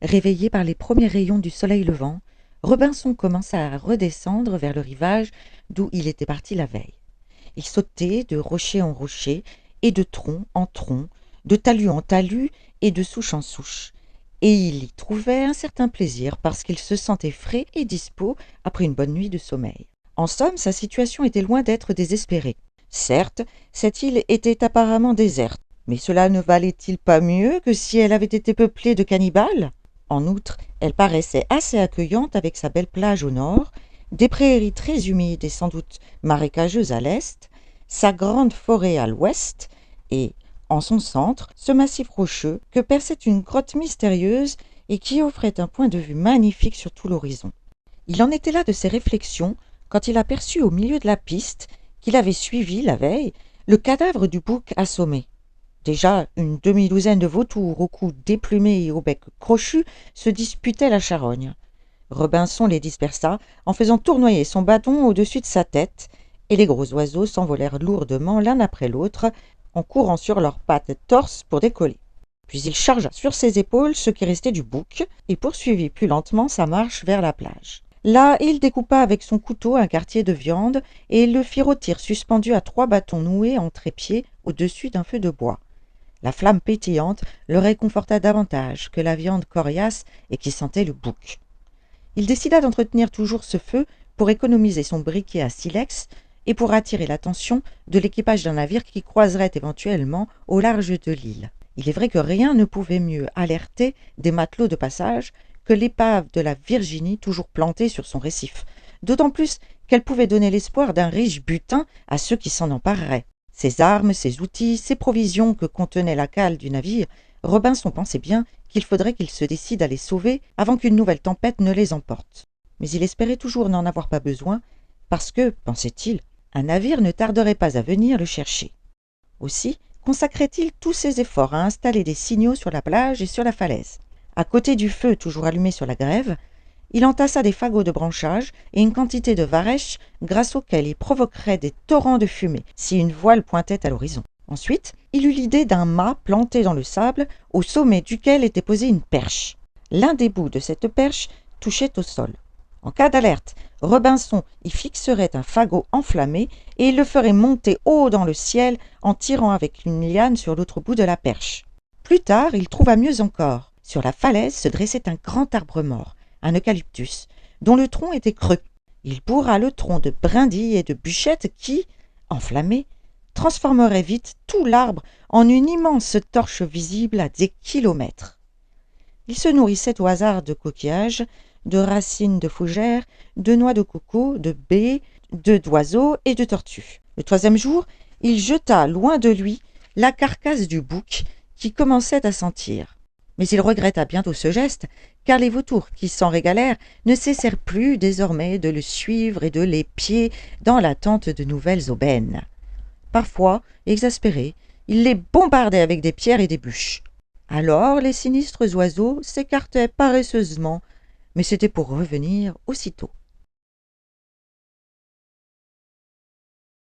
Réveillé par les premiers rayons du soleil levant, Robinson commença à redescendre vers le rivage d'où il était parti la veille. Il sautait de rocher en rocher, et de tronc en tronc, de talus en talus et de souche en souche, et il y trouvait un certain plaisir parce qu'il se sentait frais et dispos après une bonne nuit de sommeil. En somme, sa situation était loin d'être désespérée. Certes, cette île était apparemment déserte, mais cela ne valait-il pas mieux que si elle avait été peuplée de cannibales? En outre, elle paraissait assez accueillante avec sa belle plage au nord, des prairies très humides et sans doute marécageuses à l'est, sa grande forêt à l'ouest, et, en son centre, ce massif rocheux que perçait une grotte mystérieuse et qui offrait un point de vue magnifique sur tout l'horizon. Il en était là de ses réflexions quand il aperçut au milieu de la piste qu'il avait suivie la veille le cadavre du bouc assommé. Déjà, une demi-douzaine de vautours au cou déplumé et au bec crochu se disputaient la charogne. Robinson les dispersa en faisant tournoyer son bâton au-dessus de sa tête, et les gros oiseaux s'envolèrent lourdement l'un après l'autre, en courant sur leurs pattes torses pour décoller. Puis il chargea sur ses épaules ce qui restait du bouc, et poursuivit plus lentement sa marche vers la plage. Là, il découpa avec son couteau un quartier de viande, et le fit rôtir suspendu à 3 bâtons noués en trépied au-dessus d'un feu de bois. La flamme pétillante le réconforta davantage que la viande coriace et qui sentait le bouc. Il décida d'entretenir toujours ce feu pour économiser son briquet à silex et pour attirer l'attention de l'équipage d'un navire qui croiserait éventuellement au large de l'île. Il est vrai que rien ne pouvait mieux alerter des matelots de passage que l'épave de la Virginie toujours plantée sur son récif, d'autant plus qu'elle pouvait donner l'espoir d'un riche butin à ceux qui s'en empareraient. Ses armes, ses outils, ses provisions que contenait la cale du navire, Robinson pensait bien qu'il faudrait qu'il se décide à les sauver avant qu'une nouvelle tempête ne les emporte. Mais il espérait toujours n'en avoir pas besoin, parce que, pensait-il, un navire ne tarderait pas à venir le chercher. Aussi consacrait-il tous ses efforts à installer des signaux sur la plage et sur la falaise. À côté du feu toujours allumé sur la grève, il entassa des fagots de branchage et une quantité de varech grâce auxquels il provoquerait des torrents de fumée si une voile pointait à l'horizon. Ensuite, il eut l'idée d'un mât planté dans le sable, au sommet duquel était posée une perche. L'un des bouts de cette perche touchait au sol. En cas d'alerte, Robinson y fixerait un fagot enflammé et il le ferait monter haut dans le ciel en tirant avec une liane sur l'autre bout de la perche. Plus tard, il trouva mieux encore. Sur la falaise se dressait un grand arbre mort, un eucalyptus, dont le tronc était creux. Il bourra le tronc de brindilles et de bûchettes qui, enflammées, transformeraient vite tout l'arbre en une immense torche visible à des kilomètres. Il se nourrissait au hasard de coquillages, de racines de fougères, de noix de coco, de baies, d'oiseaux et de tortues. Le 3e jour, il jeta loin de lui la carcasse du bouc qui commençait à sentir. Mais il regretta bientôt ce geste, car les vautours qui s'en régalèrent ne cessèrent plus désormais de le suivre et de l'épier dans l'attente de nouvelles aubaines. Parfois, exaspéré, il les bombardait avec des pierres et des bûches. Alors les sinistres oiseaux s'écartaient paresseusement, mais c'était pour revenir aussitôt.